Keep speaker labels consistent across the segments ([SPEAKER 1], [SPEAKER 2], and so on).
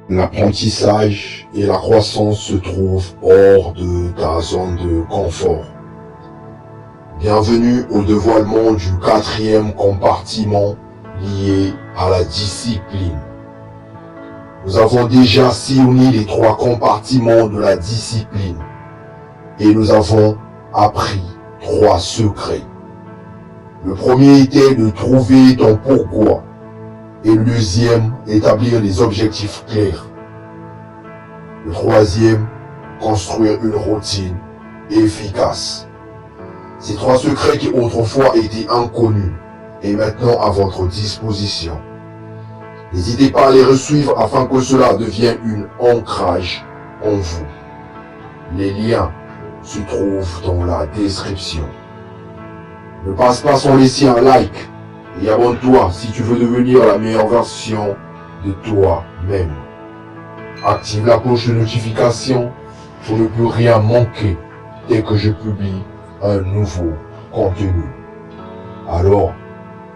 [SPEAKER 1] L'apprentissage et la croissance se trouvent hors de ta zone de confort. Bienvenue au dévoilement du quatrième compartiment lié à la discipline. Nous avons déjà sillonné les 3 compartiments de la discipline et nous avons appris 3 secrets. Le premier était de trouver ton pourquoi et le deuxième, établir des objectifs clairs. Le troisième, construire une routine efficace. Ces 3 secrets qui autrefois étaient inconnus et maintenant à votre disposition. N'hésitez pas à les resuivre afin que cela devienne un ancrage en vous. Les liens se trouvent dans la description. Ne passe pas sans laisser un like et abonne-toi si tu veux devenir la meilleure version de toi-même. Active la cloche de notification pour ne plus rien manquer dès que je publie un nouveau contenu. Alors,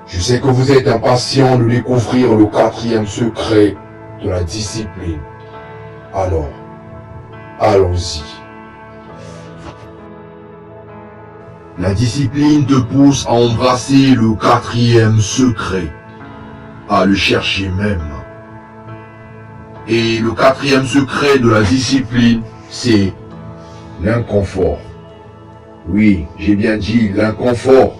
[SPEAKER 1] je sais que vous êtes impatient de découvrir le 4e secret de la discipline. Alors, allons-y. La discipline te pousse à embrasser le 4e secret, à le chercher même. Et le 4e secret de la discipline, c'est l'inconfort. Oui, j'ai bien dit l'inconfort.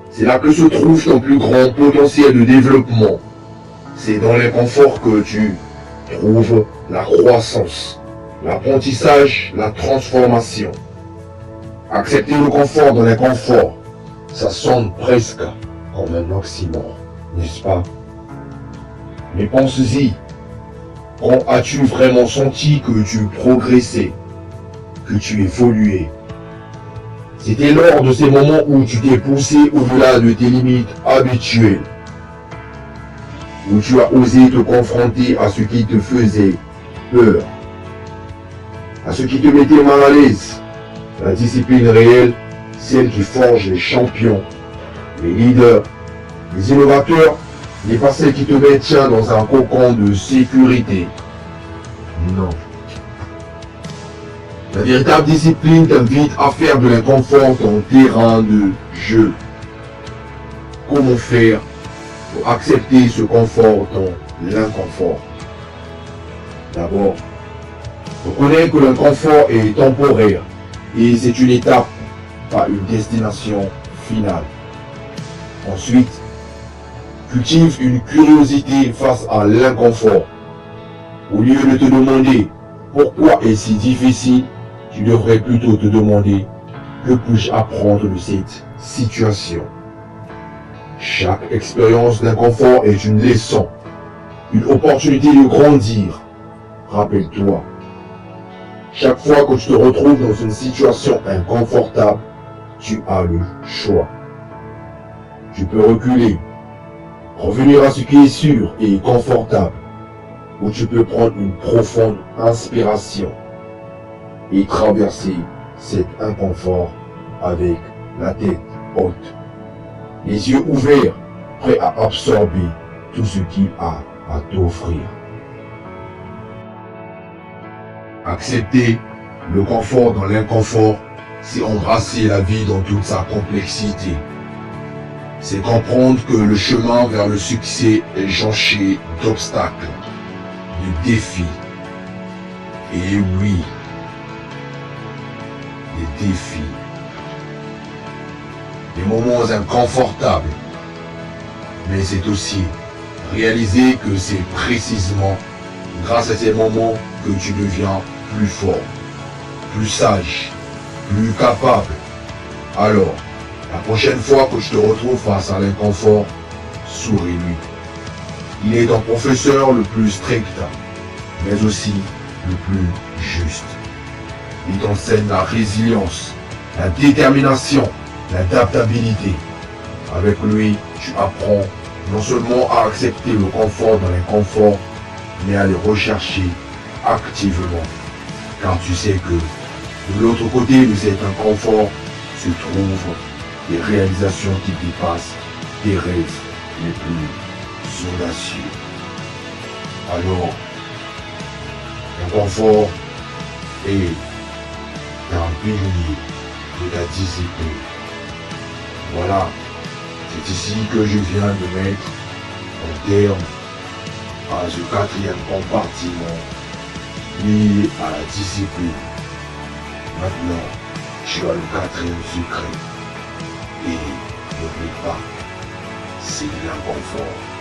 [SPEAKER 1] C'est là que se trouve ton plus grand potentiel de développement. C'est dans l'inconfort que tu trouves la croissance, l'apprentissage, la transformation. Accepter le confort dans l'inconfort, ça sonne presque comme un oxymore, n'est-ce pas? Mais pense-y, quand as-tu vraiment senti que tu progressais, que tu évoluais? C'était lors de ces moments où tu t'es poussé au-delà de tes limites habituelles, où tu as osé te confronter à ce qui te faisait peur, à ce qui te mettait mal à l'aise. La discipline réelle, celle qui forge les champions, les leaders, les innovateurs, n'est pas celle qui te maintient dans un cocon de sécurité. Non. La véritable discipline t'invite à faire de l'inconfort ton terrain de jeu. Comment faire pour accepter ce confort dans l'inconfort? D'abord, reconnais que l'inconfort est temporaire et c'est une étape, pas une destination finale. Ensuite, cultive une curiosité face à l'inconfort. Au lieu de te demander pourquoi est-ce si difficile, tu devrais plutôt te demander que puis-je apprendre de cette situation. Chaque expérience d'inconfort est une leçon, une opportunité de grandir. Rappelle-toi, chaque fois que tu te retrouves dans une situation inconfortable, tu as le choix. Tu peux reculer, revenir à ce qui est sûr et confortable, ou tu peux prendre une profonde inspiration et traverser cet inconfort avec la tête haute, les yeux ouverts, prêts à absorber tout ce qu'il a à t'offrir. Accepter le confort dans l'inconfort, c'est embrasser la vie dans toute sa complexité. C'est comprendre que le chemin vers le succès est jonché d'obstacles, de défis. Et oui, des défis. Des moments inconfortables. Mais c'est aussi réaliser que c'est précisément grâce à ces moments que tu deviens plus fort, plus sage, plus capable. Alors, la prochaine fois que tu te retrouves face à l'inconfort, souris-lui. Il est ton professeur le plus strict, mais aussi le plus juste. Il t'enseigne la résilience, la détermination, l'adaptabilité. Avec lui, tu apprends non seulement à accepter le confort dans l'inconfort, mais à le rechercher activement. Car tu sais que de l'autre côté de cet inconfort se trouvent des réalisations qui dépassent tes rêves les plus audacieux. Alors, L'inconfort est un pilier de la discipline. Voilà, c'est ici que je viens de mettre un terme à ce quatrième compartiment lié à la discipline. Maintenant, tu as le quatrième secret. Et n'oublie pas, c'est l'inconfort.